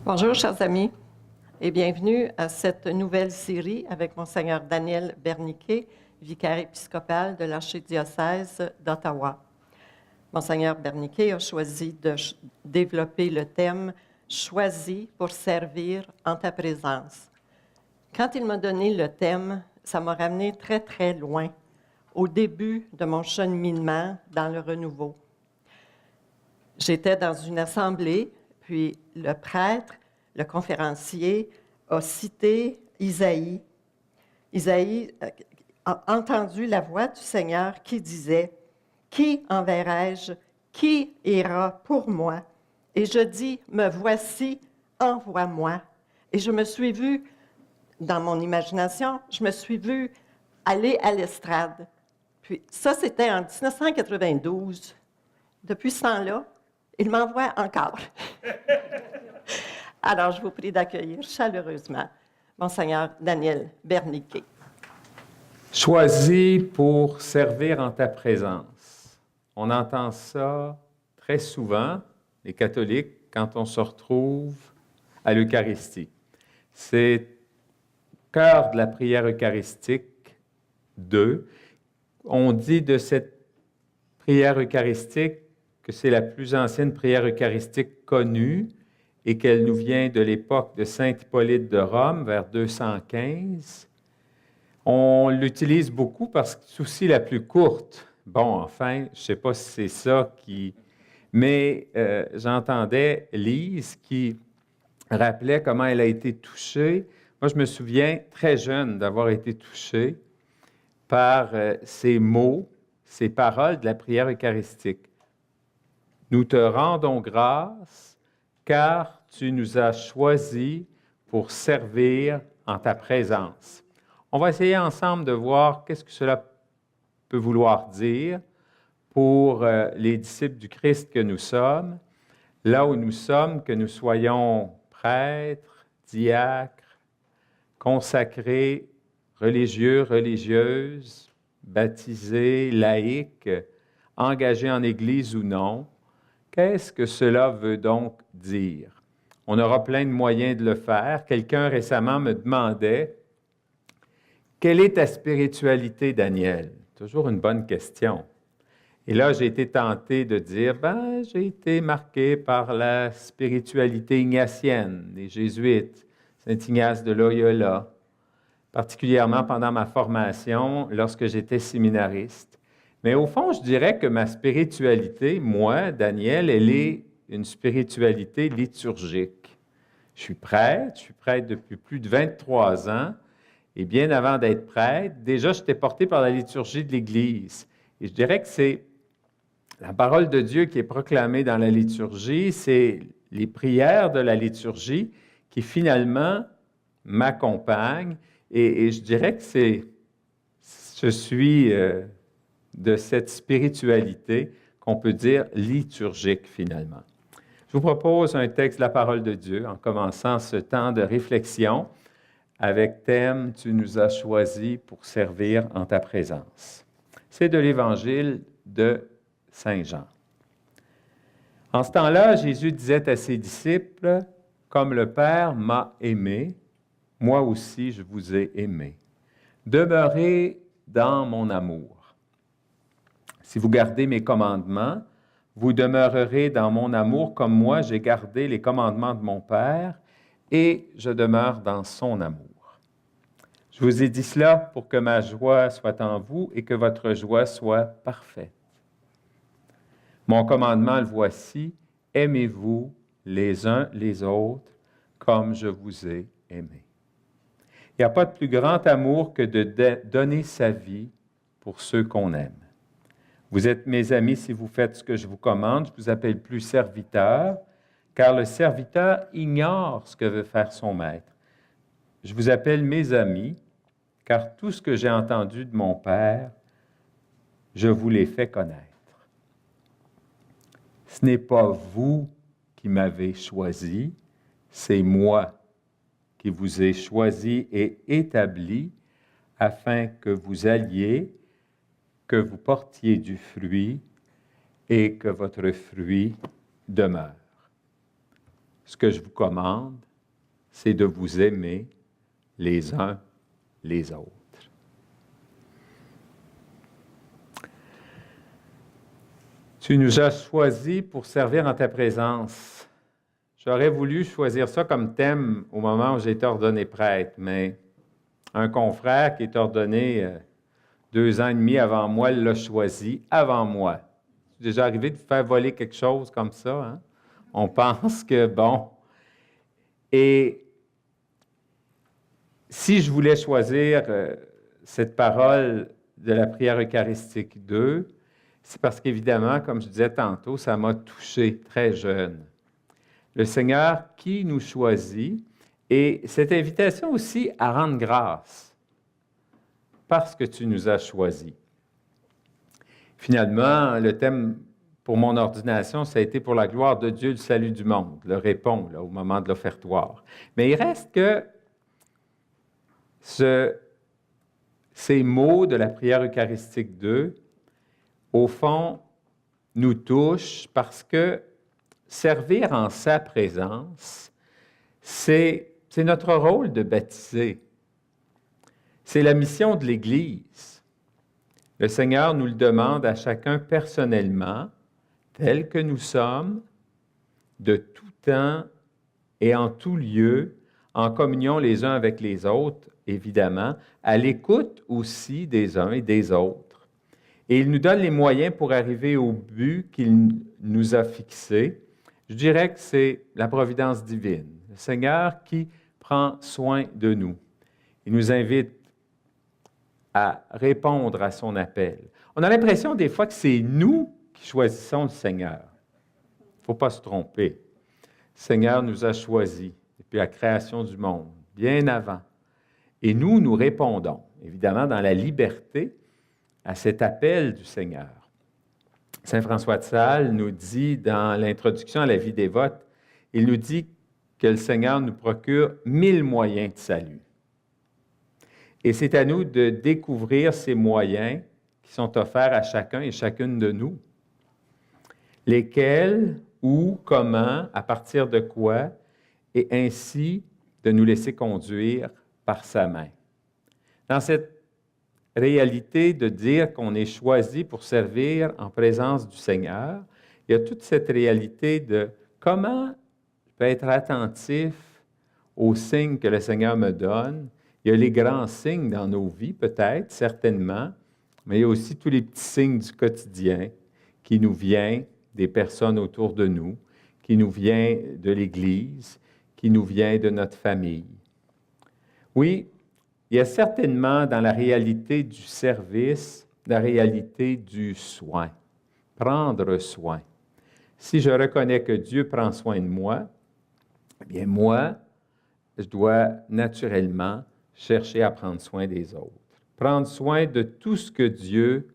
Bonjour, chers amis, et bienvenue à cette nouvelle série avec Monseigneur Daniel Berniquet, vicaire épiscopal de l'archidiocèse d'Ottawa. Monseigneur Berniquet a choisi de développer le thème « Choisi pour servir en ta présence ». Quand il m'a donné le thème, ça m'a ramené très, très loin, au début de mon cheminement dans le renouveau. J'étais dans une assemblée, puis le prêtre, le conférencier, a cité Isaïe. Isaïe a entendu la voix du Seigneur qui disait « Qui enverrai-je? Qui ira pour moi? » Et je dis « Me voici, envoie-moi. » Et je me suis vue, dans mon imagination, je me suis vue aller à l'estrade. Puis ça, c'était en 1992. Depuis ce temps-là, il m'envoie encore. Alors, je vous prie d'accueillir chaleureusement Monseigneur Daniel Berniquet. Choisi pour servir en ta présence. On entend ça très souvent, les catholiques, quand on se retrouve à l'Eucharistie. C'est le cœur de la prière eucharistique 2. On dit de cette prière eucharistique que c'est la plus ancienne prière eucharistique connue et qu'elle nous vient de l'époque de saint Hippolyte de Rome, vers 215. On l'utilise beaucoup parce que c'est aussi la plus courte. Bon, enfin, je ne sais pas si c'est ça qui... Mais j'entendais Lise qui rappelait comment elle a été touchée. Moi, je me souviens, très jeune, d'avoir été touché par ces mots, ces paroles de la prière eucharistique. Nous te rendons grâce, car tu nous as choisis pour servir en ta présence. On va essayer ensemble de voir qu'est-ce que cela peut vouloir dire pour les disciples du Christ que nous sommes, là où nous sommes, que nous soyons prêtres, diacres, consacrés, religieux, religieuses, baptisés, laïcs, engagés en Église ou non. Qu'est-ce que cela veut donc dire? On aura plein de moyens de le faire. Quelqu'un récemment me demandait « Quelle est ta spiritualité, Daniel? » Toujours une bonne question. Et là, j'ai été tenté de dire « j'ai été marqué par la spiritualité ignatienne des Jésuites, Saint Ignace de Loyola, particulièrement pendant ma formation lorsque j'étais séminariste. » Mais au fond, je dirais que ma spiritualité, moi, Daniel, elle est une spiritualité liturgique. Je suis prêtre depuis plus de 23 ans, et bien avant d'être prêtre, déjà, j'étais porté par la liturgie de l'Église. Et je dirais que c'est la parole de Dieu qui est proclamée dans la liturgie, c'est les prières de la liturgie qui finalement m'accompagnent, et je dirais que je suis de cette spiritualité qu'on peut dire liturgique finalement. Je vous propose un texte de la parole de Dieu en commençant ce temps de réflexion avec thème « Tu nous as choisis pour servir en ta présence ». C'est de l'Évangile de Saint Jean. En ce temps-là, Jésus disait à ses disciples « Comme le Père m'a aimé, moi aussi je vous ai aimé. Demeurez dans mon amour. Si vous gardez mes commandements, vous demeurerez dans mon amour comme moi j'ai gardé les commandements de mon Père et je demeure dans son amour. Je vous ai dit cela pour que ma joie soit en vous et que votre joie soit parfaite. Mon commandement, le voici, aimez-vous les uns les autres comme je vous ai aimé. Il n'y a pas de plus grand amour que de donner sa vie pour ceux qu'on aime. Vous êtes mes amis si vous faites ce que je vous commande. Je vous appelle plus serviteur, car le serviteur ignore ce que veut faire son maître. Je vous appelle mes amis, car tout ce que j'ai entendu de mon Père, je vous l'ai fait connaître. Ce n'est pas vous qui m'avez choisi, c'est moi qui vous ai choisi et établi afin que vous alliez, que vous portiez du fruit et que votre fruit demeure. ce que je vous commande, c'est de vous aimer les uns les autres. Tu nous as choisis pour servir en ta présence. J'aurais voulu choisir ça comme thème au moment où j'ai été ordonné prêtre, mais un confrère qui est ordonné 2 ans et demi avant moi l'a choisi avant moi. C'est déjà arrivé de vous faire voler quelque chose comme ça, hein? On pense que, bon. Et si je voulais choisir cette parole de la prière eucharistique 2, c'est parce qu'évidemment, comme je disais tantôt, ça m'a touché très jeune. Le Seigneur qui nous choisit, et cette invitation aussi à rendre grâce parce que tu nous as choisis. Finalement, le thème pour mon ordination, ça a été pour la gloire de Dieu, le salut du monde, le répond là, au moment de l'offertoire. Mais il reste que ces mots de la prière eucharistique 2, au fond, nous touchent parce que servir en sa présence, c'est notre rôle de baptiser. C'est la mission de l'Église. Le Seigneur nous le demande à chacun personnellement, tel que nous sommes, de tout temps et en tout lieu, en communion les uns avec les autres, évidemment, à l'écoute aussi des uns et des autres. Et il nous donne les moyens pour arriver au but qu'il nous a fixé. Je dirais que c'est la providence divine, le Seigneur qui prend soin de nous. Il nous invite à répondre à son appel. On a l'impression des fois que c'est nous qui choisissons le Seigneur. Il ne faut pas se tromper. Le Seigneur nous a choisis depuis la création du monde, bien avant. Et nous répondons, évidemment, dans la liberté, à cet appel du Seigneur. Saint François de Sales nous dit, dans l'introduction à la vie dévote, il nous dit que le Seigneur nous procure 1000 moyens de salut. Et c'est à nous de découvrir ces moyens qui sont offerts à chacun et chacune de nous. Lesquels, où, comment, à partir de quoi, et ainsi de nous laisser conduire par sa main. Dans cette réalité de dire qu'on est choisi pour servir en présence du Seigneur, il y a toute cette réalité de comment je peux être attentif aux signes que le Seigneur me donne. Il y a les grands signes dans nos vies, peut-être, certainement, mais il y a aussi tous les petits signes du quotidien qui nous viennent des personnes autour de nous, qui nous viennent de l'Église, qui nous viennent de notre famille. Oui, il y a certainement dans la réalité du service, la réalité du soin, prendre soin. Si je reconnais que Dieu prend soin de moi, eh bien moi, je dois naturellement chercher à prendre soin des autres. Prendre soin de tout ce que Dieu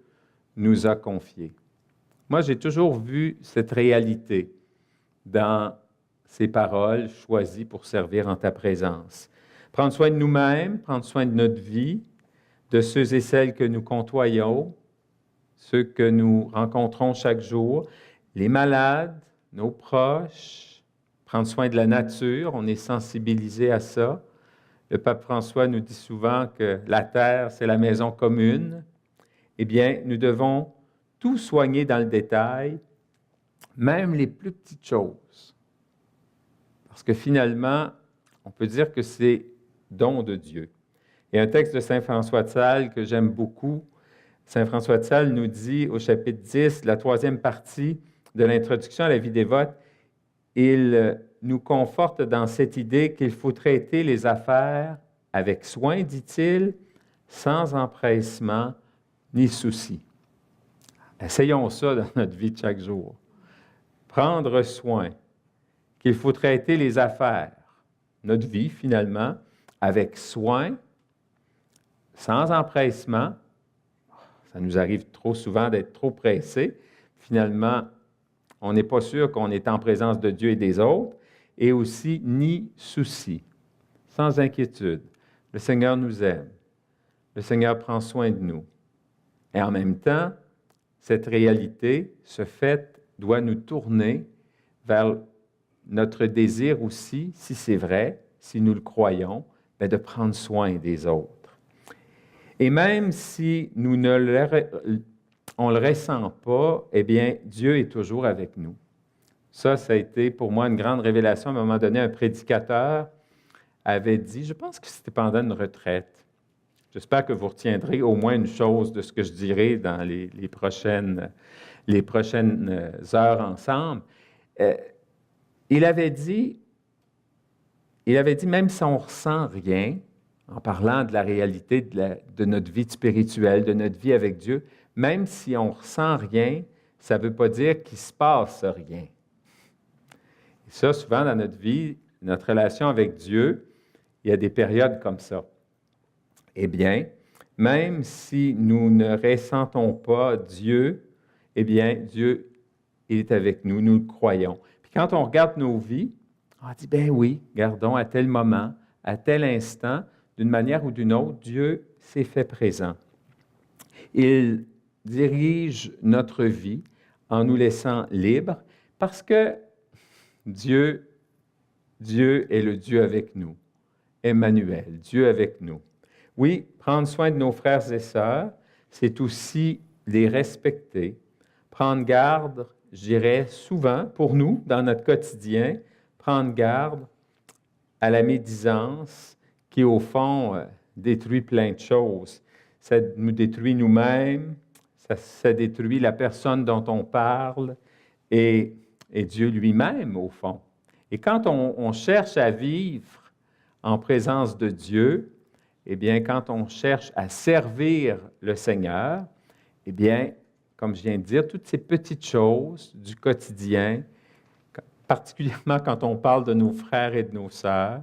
nous a confié. Moi, j'ai toujours vu cette réalité dans ces paroles choisies pour servir en ta présence. Prendre soin de nous-mêmes, prendre soin de notre vie, de ceux et celles que nous côtoyons, ceux que nous rencontrons chaque jour, les malades, nos proches, prendre soin de la nature, on est sensibilisé à ça. Le pape François nous dit souvent que la terre, c'est la maison commune. Eh bien, nous devons tout soigner dans le détail, même les plus petites choses. Parce que finalement, on peut dire que c'est don de Dieu. Il y a un texte de Saint François de Sales que j'aime beaucoup. Saint François de Sales nous dit au chapitre 10, la 3e partie de l'introduction à la vie dévote, il nous conforte dans cette idée qu'il faut traiter les affaires avec soin, dit-il, sans empressement ni souci. Essayons ça dans notre vie de chaque jour. Prendre soin, qu'il faut traiter les affaires, notre vie finalement, avec soin, sans empressement. Ça nous arrive trop souvent d'être trop pressés. Finalement, on n'est pas sûr qu'on est en présence de Dieu et des autres, et aussi ni souci, sans inquiétude. Le Seigneur nous aime. Le Seigneur prend soin de nous. Et en même temps, cette réalité, ce fait, doit nous tourner vers notre désir aussi, si c'est vrai, si nous le croyons, bien, de prendre soin des autres. Et même si on ne le ressent pas, eh bien, Dieu est toujours avec nous. Ça a été pour moi une grande révélation. À un moment donné, un prédicateur avait dit, je pense que c'était pendant une retraite, j'espère que vous retiendrez au moins une chose de ce que je dirai dans les prochaines heures ensemble. Il avait dit, même si on ne ressent rien, en parlant de la réalité de notre vie spirituelle, de notre vie avec Dieu, même si on ne ressent rien, ça ne veut pas dire qu'il ne se passe rien. Et ça, souvent dans notre vie, notre relation avec Dieu, il y a des périodes comme ça. Eh bien, même si nous ne ressentons pas Dieu, eh bien, Dieu est avec nous, nous le croyons. Puis quand on regarde nos vies, on dit, ben oui, gardons à tel moment, à tel instant, d'une manière ou d'une autre, Dieu s'est fait présent. Il dirige notre vie en nous laissant libres parce que Dieu est le Dieu avec nous. Emmanuel, Dieu avec nous. Oui, prendre soin de nos frères et sœurs, c'est aussi les respecter, prendre garde, je dirais souvent, pour nous, dans notre quotidien, prendre garde à la médisance qui, au fond, détruit plein de choses. Ça nous détruit nous-mêmes, ça détruit la personne dont on parle et Dieu lui-même, au fond. Et quand on cherche à vivre en présence de Dieu, eh bien, quand on cherche à servir le Seigneur, eh bien, comme je viens de dire, toutes ces petites choses du quotidien, particulièrement quand on parle de nos frères et de nos sœurs,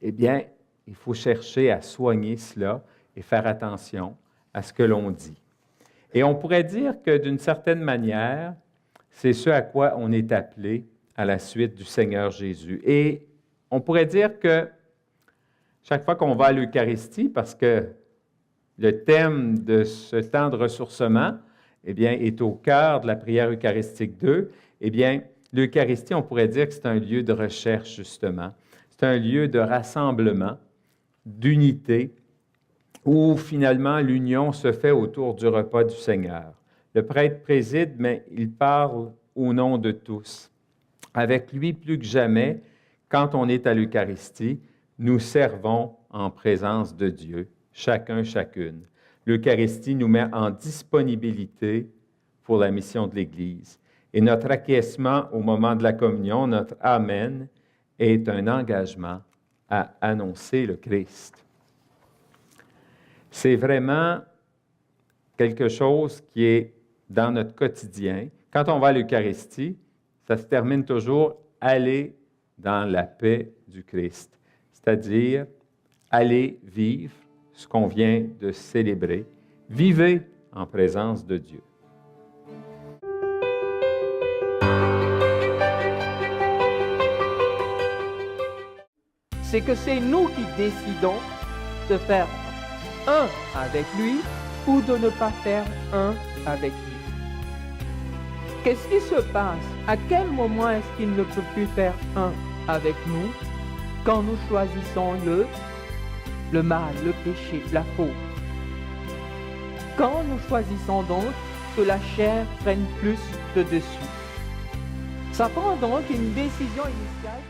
eh bien, il faut chercher à soigner cela et faire attention à ce que l'on dit. Et on pourrait dire que d'une certaine manière, c'est ce à quoi on est appelé à la suite du Seigneur Jésus. Et on pourrait dire que chaque fois qu'on va à l'Eucharistie, parce que le thème de ce temps de ressourcement, eh bien, est au cœur de la prière eucharistique 2, eh bien, l'Eucharistie, on pourrait dire que c'est un lieu de recherche, justement. C'est un lieu de rassemblement, d'unité, où finalement l'union se fait autour du repas du Seigneur. Le prêtre préside, mais il parle au nom de tous. Avec lui, plus que jamais, quand on est à l'Eucharistie, nous servons en présence de Dieu, chacun, chacune. L'Eucharistie nous met en disponibilité pour la mission de l'Église. Et notre acquiescement au moment de la communion, notre Amen, est un engagement à annoncer le Christ. C'est vraiment quelque chose qui est dans notre quotidien. Quand on va à l'Eucharistie, ça se termine toujours « aller dans la paix du Christ », c'est-à-dire aller vivre ce qu'on vient de célébrer. Vivez en présence de Dieu. C'est que c'est nous qui décidons de faire un avec lui ou de ne pas faire un avec lui. Qu'est-ce qui se passe? À quel moment est-ce qu'il ne peut plus faire un avec nous? Quand nous choisissons le mal, le péché, la faute. Quand nous choisissons donc que la chair prenne plus de dessus. Ça prend donc une décision initiale.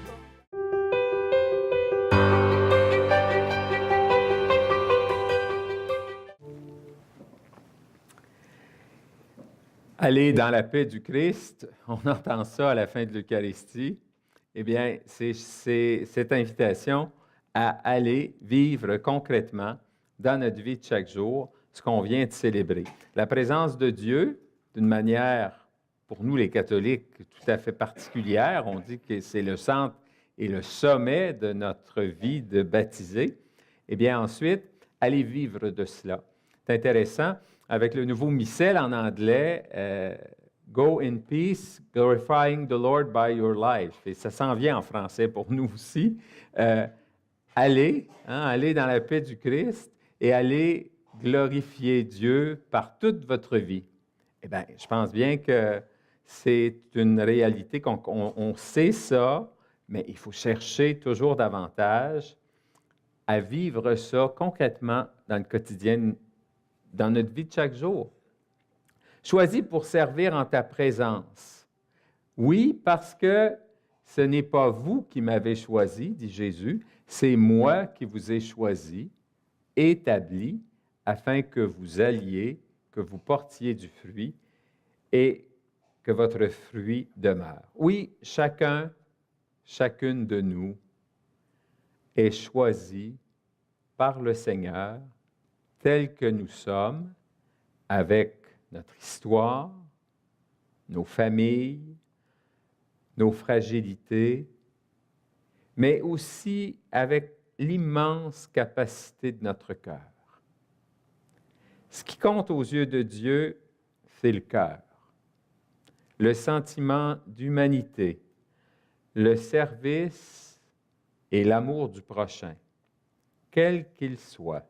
Aller dans la paix du Christ, on entend ça à la fin de l'Eucharistie. Eh bien, c'est cette invitation à aller vivre concrètement dans notre vie de chaque jour ce qu'on vient de célébrer. La présence de Dieu, d'une manière, pour nous les catholiques, tout à fait particulière, on dit que c'est le centre et le sommet de notre vie de baptisé. Eh bien, ensuite, aller vivre de cela. C'est intéressant. Avec le nouveau missel en anglais, Go in peace, glorifying the Lord by your life. Et ça s'en vient en français pour nous aussi. Allez dans la paix du Christ et allez glorifier Dieu par toute votre vie. Eh bien, je pense bien que c'est une réalité qu'on sait ça mais il faut chercher toujours davantage à vivre ça concrètement dans le quotidien, dans notre vie de chaque jour. Choisis pour servir en ta présence. Oui, parce que ce n'est pas vous qui m'avez choisi, dit Jésus, c'est moi qui vous ai choisi, établi, afin que vous alliez, que vous portiez du fruit et que votre fruit demeure. Oui, chacune de nous est choisie par le Seigneur tel que nous sommes, avec notre histoire, nos familles, nos fragilités, mais aussi avec l'immense capacité de notre cœur. Ce qui compte aux yeux de Dieu, c'est le cœur, le sentiment d'humanité, le service et l'amour du prochain, quel qu'il soit.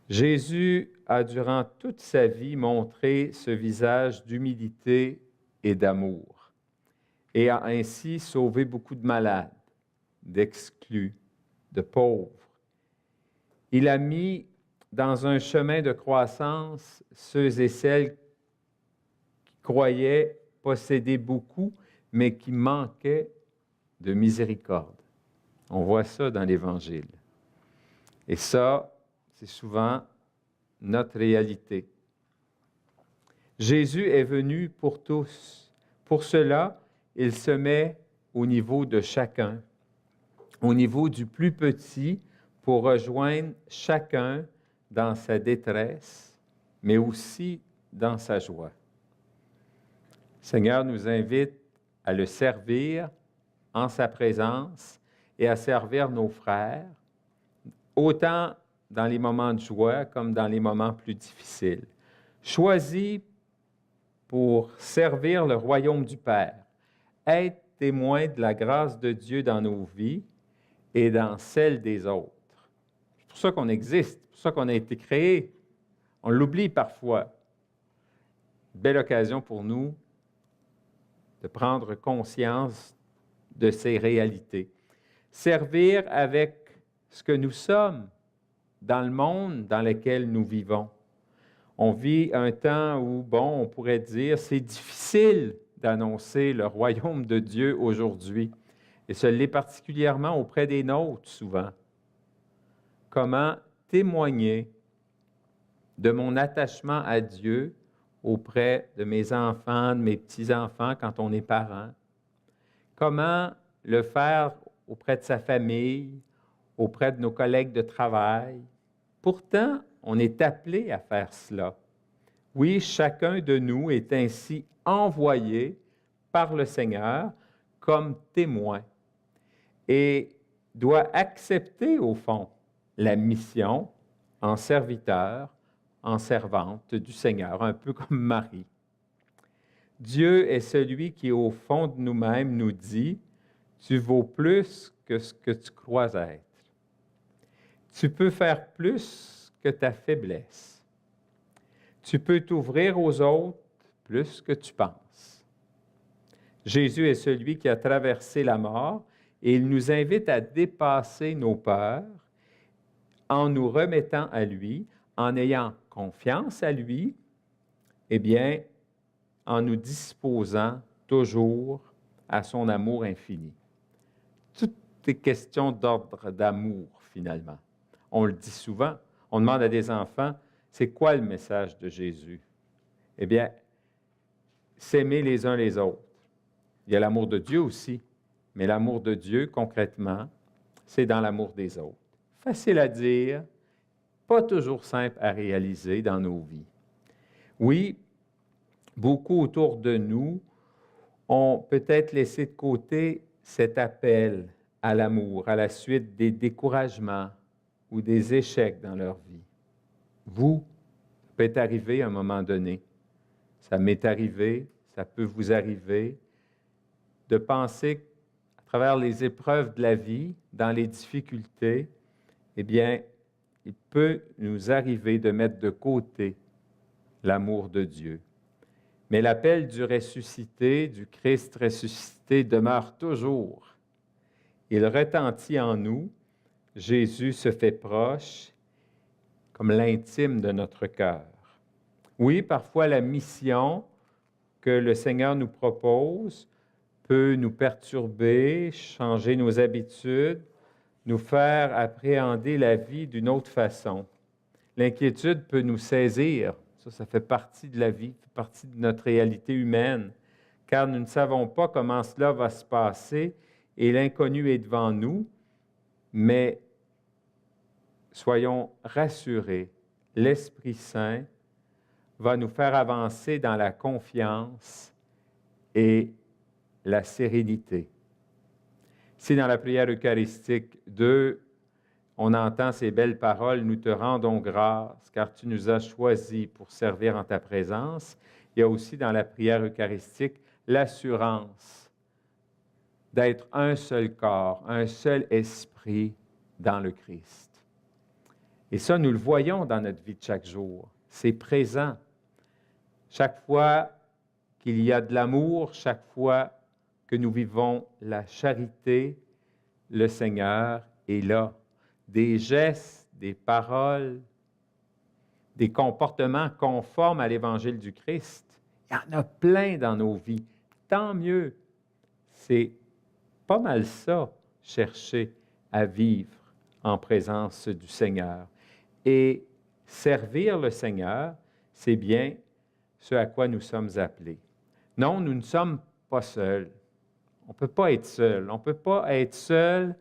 Jésus a durant toute sa vie montré ce visage d'humilité et d'amour et a ainsi sauvé beaucoup de malades, d'exclus, de pauvres. Il a mis dans un chemin de croissance ceux et celles qui croyaient posséder beaucoup, mais qui manquaient de miséricorde. On voit ça dans l'Évangile. Et ça, c'est souvent notre réalité. Jésus est venu pour tous. Pour cela, il se met au niveau de chacun, au niveau du plus petit, pour rejoindre chacun dans sa détresse, mais aussi dans sa joie. Le Seigneur nous invite à le servir en sa présence et à servir nos frères, autant dans les moments de joie comme dans les moments plus difficiles. Choisis pour servir le royaume du Père, être témoin de la grâce de Dieu dans nos vies et dans celle des autres. C'est pour ça qu'on existe, c'est pour ça qu'on a été créé. On l'oublie parfois. Belle occasion pour nous de prendre conscience de ces réalités. Servir avec ce que nous sommes dans le monde dans lequel nous vivons. On vit un temps où, on pourrait dire, c'est difficile d'annoncer le royaume de Dieu aujourd'hui. Et ce l'est particulièrement auprès des nôtres, souvent. Comment témoigner de mon attachement à Dieu auprès de mes enfants, de mes petits-enfants quand on est parent? Comment le faire auprès de sa famille, auprès de nos collègues de travail? Pourtant, on est appelé à faire cela. Oui, chacun de nous est ainsi envoyé par le Seigneur comme témoin et doit accepter, au fond, la mission en serviteur, en servante du Seigneur, un peu comme Marie. Dieu est celui qui, au fond de nous-mêmes, nous dit « Tu vaux plus que ce que tu crois être. Tu peux faire plus que ta faiblesse. Tu peux t'ouvrir aux autres plus que tu penses. » Jésus est celui qui a traversé la mort et il nous invite à dépasser nos peurs en nous remettant à lui, en ayant confiance à lui, en nous disposant toujours à son amour infini. Tout est question d'ordre d'amour, finalement. On le dit souvent. On demande à des enfants, c'est quoi le message de Jésus? Eh bien, s'aimer les uns les autres. Il y a l'amour de Dieu aussi, mais l'amour de Dieu, concrètement, c'est dans l'amour des autres. Facile à dire, pas toujours simple à réaliser dans nos vies. Oui, beaucoup autour de nous ont peut-être laissé de côté cet appel à l'amour, à la suite des découragements ou des échecs dans leur vie. Vous, ça peut être arrivé à un moment donné. Ça m'est arrivé, ça peut vous arriver, de penser à travers les épreuves de la vie, dans les difficultés, il peut nous arriver de mettre de côté l'amour de Dieu. Mais l'appel du ressuscité, du Christ ressuscité, demeure toujours. Il retentit en nous. Jésus se fait proche comme l'intime de notre cœur. Oui, parfois la mission que le Seigneur nous propose peut nous perturber, changer nos habitudes, nous faire appréhender la vie d'une autre façon. L'inquiétude peut nous saisir. Ça fait partie de la vie, ça fait partie de notre réalité humaine, car nous ne savons pas comment cela va se passer et l'inconnu est devant nous, mais soyons rassurés, l'Esprit Saint va nous faire avancer dans la confiance et la sérénité. Si dans la prière eucharistique 2, on entend ces belles paroles, « Nous te rendons grâce, car tu nous as choisis pour servir en ta présence », il y a aussi dans la prière eucharistique l'assurance d'être un seul corps, un seul esprit dans le Christ. Et ça, nous le voyons dans notre vie de chaque jour. C'est présent. Chaque fois qu'il y a de l'amour, chaque fois que nous vivons la charité, le Seigneur est là. Des gestes, des paroles, des comportements conformes à l'Évangile du Christ. Il y en a plein dans nos vies. Tant mieux. C'est pas mal ça, chercher à vivre en présence du Seigneur. Et servir le Seigneur, c'est bien ce à quoi nous sommes appelés. Non, nous ne sommes pas seuls. On ne peut pas être seul. On ne peut pas être seul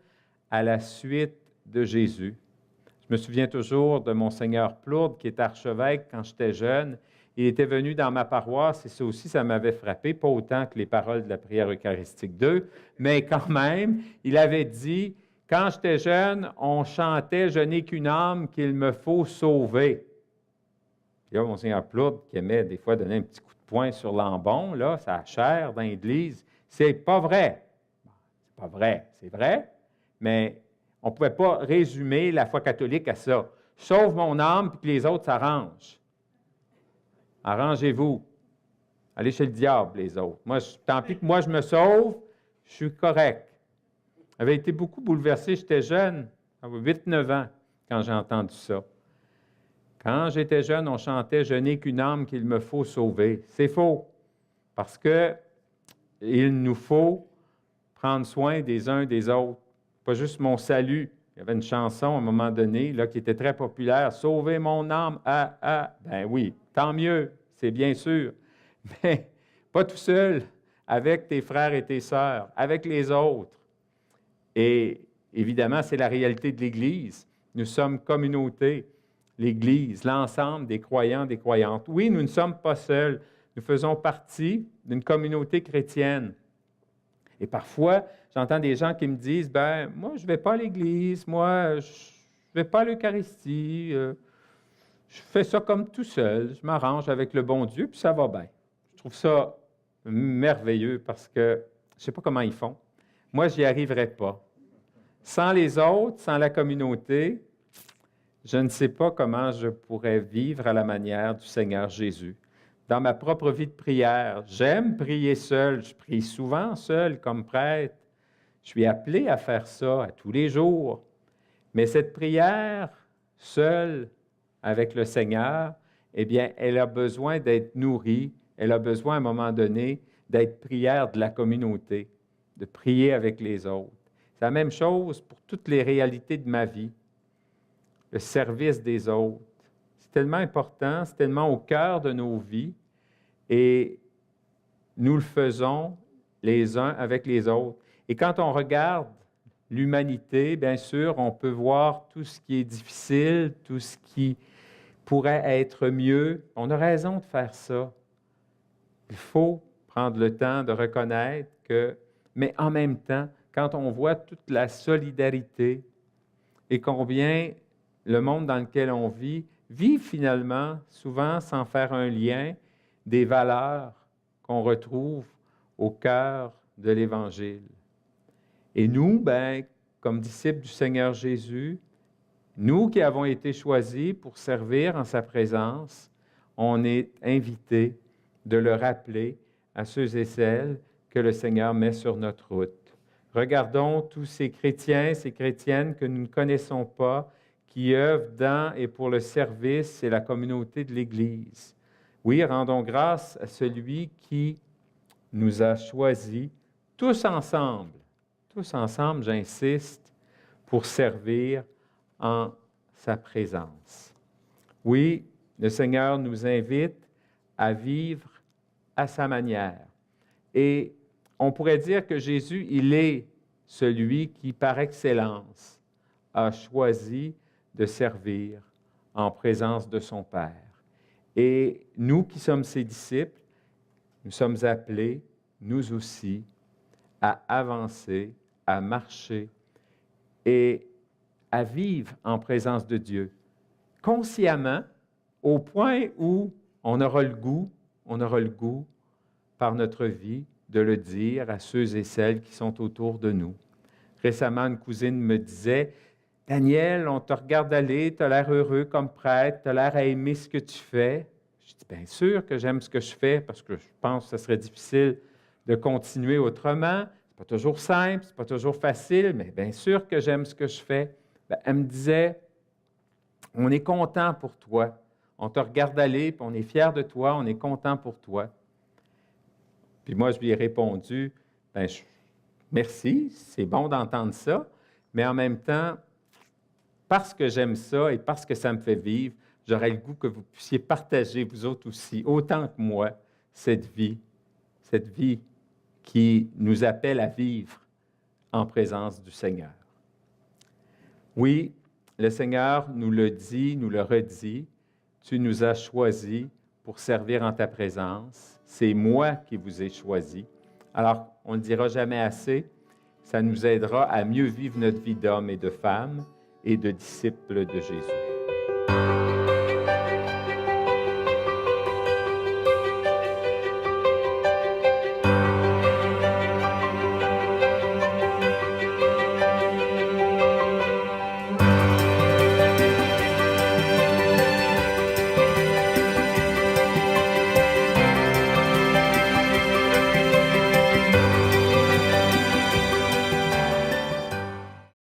à la suite de Jésus. Je me souviens toujours de Monseigneur Plourde, qui est archevêque quand j'étais jeune. Il était venu dans ma paroisse et ça aussi, ça m'avait frappé, pas autant que les paroles de la prière eucharistique 2, mais quand même, il avait dit, quand j'étais jeune, on chantait « Je n'ai qu'une âme qu'il me faut sauver ». Puis là, Monseigneur Plourde, qui aimait des fois donner un petit coup de poing sur l'ambon, là, sa chair dans l'Église, c'est pas vrai. C'est pas vrai, c'est vrai, mais on ne pouvait pas résumer la foi catholique à ça. Sauve mon âme, puis que les autres s'arrangent. Arrangez-vous. Allez chez le diable, les autres. Moi, tant pis que moi, je me sauve, je suis correct. J'avais été beaucoup bouleversé, j'étais jeune, j'avais 8-9 ans, quand j'ai entendu ça. Quand j'étais jeune, on chantait « Je n'ai qu'une âme qu'il me faut sauver ». C'est faux, parce qu'il nous faut prendre soin des uns des autres. Pas juste mon salut. Il y avait une chanson à un moment donné là, qui était très populaire. « Sauver mon âme, Ben oui, tant mieux, c'est bien sûr. Mais pas tout seul, avec tes frères et tes sœurs, avec les autres. Et évidemment, c'est la réalité de l'Église. Nous sommes communauté, l'Église, l'ensemble des croyants, des croyantes. Oui, nous ne sommes pas seuls. Nous faisons partie d'une communauté chrétienne. Et parfois, j'entends des gens qui me disent, « Ben, moi, je ne vais pas à l'Église, moi, je ne vais pas à l'Eucharistie, je fais ça comme tout seul, je m'arrange avec le bon Dieu, puis ça va bien. » Je trouve ça merveilleux parce que je ne sais pas comment ils font. Moi, je n'y arriverais pas. Sans les autres, sans la communauté, je ne sais pas comment je pourrais vivre à la manière du Seigneur Jésus. Dans ma propre vie de prière, j'aime prier seul. Je prie souvent seul comme prêtre. Je suis appelé à faire ça à tous les jours. Mais cette prière seule avec le Seigneur, eh bien, elle a besoin d'être nourrie. Elle a besoin, à un moment donné, d'être prière de la communauté, de prier avec les autres. C'est la même chose pour toutes les réalités de ma vie. Le service des autres. C'est tellement important, c'est tellement au cœur de nos vies et nous le faisons les uns avec les autres. Et quand on regarde l'humanité, bien sûr, on peut voir tout ce qui est difficile, tout ce qui pourrait être mieux. On a raison de faire ça. Il faut prendre le temps de reconnaître que, mais en même temps, quand on voit toute la solidarité et combien le monde dans lequel on vit finalement, souvent sans faire un lien, des valeurs qu'on retrouve au cœur de l'Évangile. Et nous, bien, comme disciples du Seigneur Jésus, nous qui avons été choisis pour servir en sa présence, on est invités de le rappeler à ceux et celles que le Seigneur met sur notre route. Regardons tous ces chrétiens, ces chrétiennes que nous ne connaissons pas, qui œuvrent dans et pour le service et la communauté de l'Église. Oui, rendons grâce à celui qui nous a choisis tous ensemble, j'insiste, pour servir en sa présence. Oui, le Seigneur nous invite à vivre à sa manière. Et on pourrait dire que Jésus, il est celui qui, par excellence, a choisi de servir en présence de son Père. Et nous qui sommes ses disciples, nous sommes appelés, nous aussi, à avancer, à marcher et à vivre en présence de Dieu, consciemment, au point où on aura le goût, par notre vie, de le dire à ceux et celles qui sont autour de nous. Récemment, une cousine me disait, « Daniel, on te regarde aller, tu as l'air heureux comme prêtre, tu as l'air à aimer ce que tu fais. » Je dis, « Bien sûr que j'aime ce que je fais, parce que je pense que ce serait difficile de continuer autrement. Ce n'est pas toujours simple, ce n'est pas toujours facile, mais bien sûr que j'aime ce que je fais. » Elle me disait, « On est content pour toi. On te regarde aller, puis on est fiers de toi, on est content pour toi. » Puis moi, je lui ai répondu, « Bien, merci, c'est bon d'entendre ça, mais en même temps, parce que j'aime ça et parce que ça me fait vivre, j'aurais le goût que vous puissiez partager, vous autres aussi, autant que moi, cette vie qui nous appelle à vivre en présence du Seigneur. » Oui, le Seigneur nous le dit, nous le redit, « Tu nous as choisis pour servir en ta présence. C'est moi qui vous ai choisis. » Alors, on ne le dira jamais assez, ça nous aidera à mieux vivre notre vie d'homme et de femme et de disciples de Jésus.